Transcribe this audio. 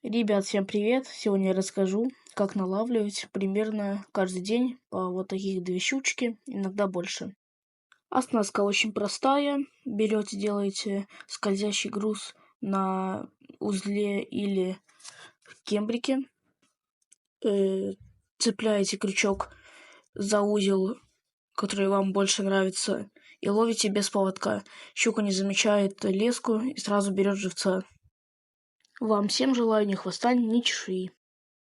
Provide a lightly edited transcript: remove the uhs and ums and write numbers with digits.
Ребят, всем привет! Сегодня я расскажу, как налавливать примерно каждый день по вот таких 2 щучки, иногда больше. Оснастка очень простая. Берете, делаете скользящий груз на узле или кембрике. Цепляете крючок за узел, который вам больше нравится, и ловите без поводка. Щука не замечает леску и сразу берет живца. Вам всем желаю ни хвоста, ни чешуи.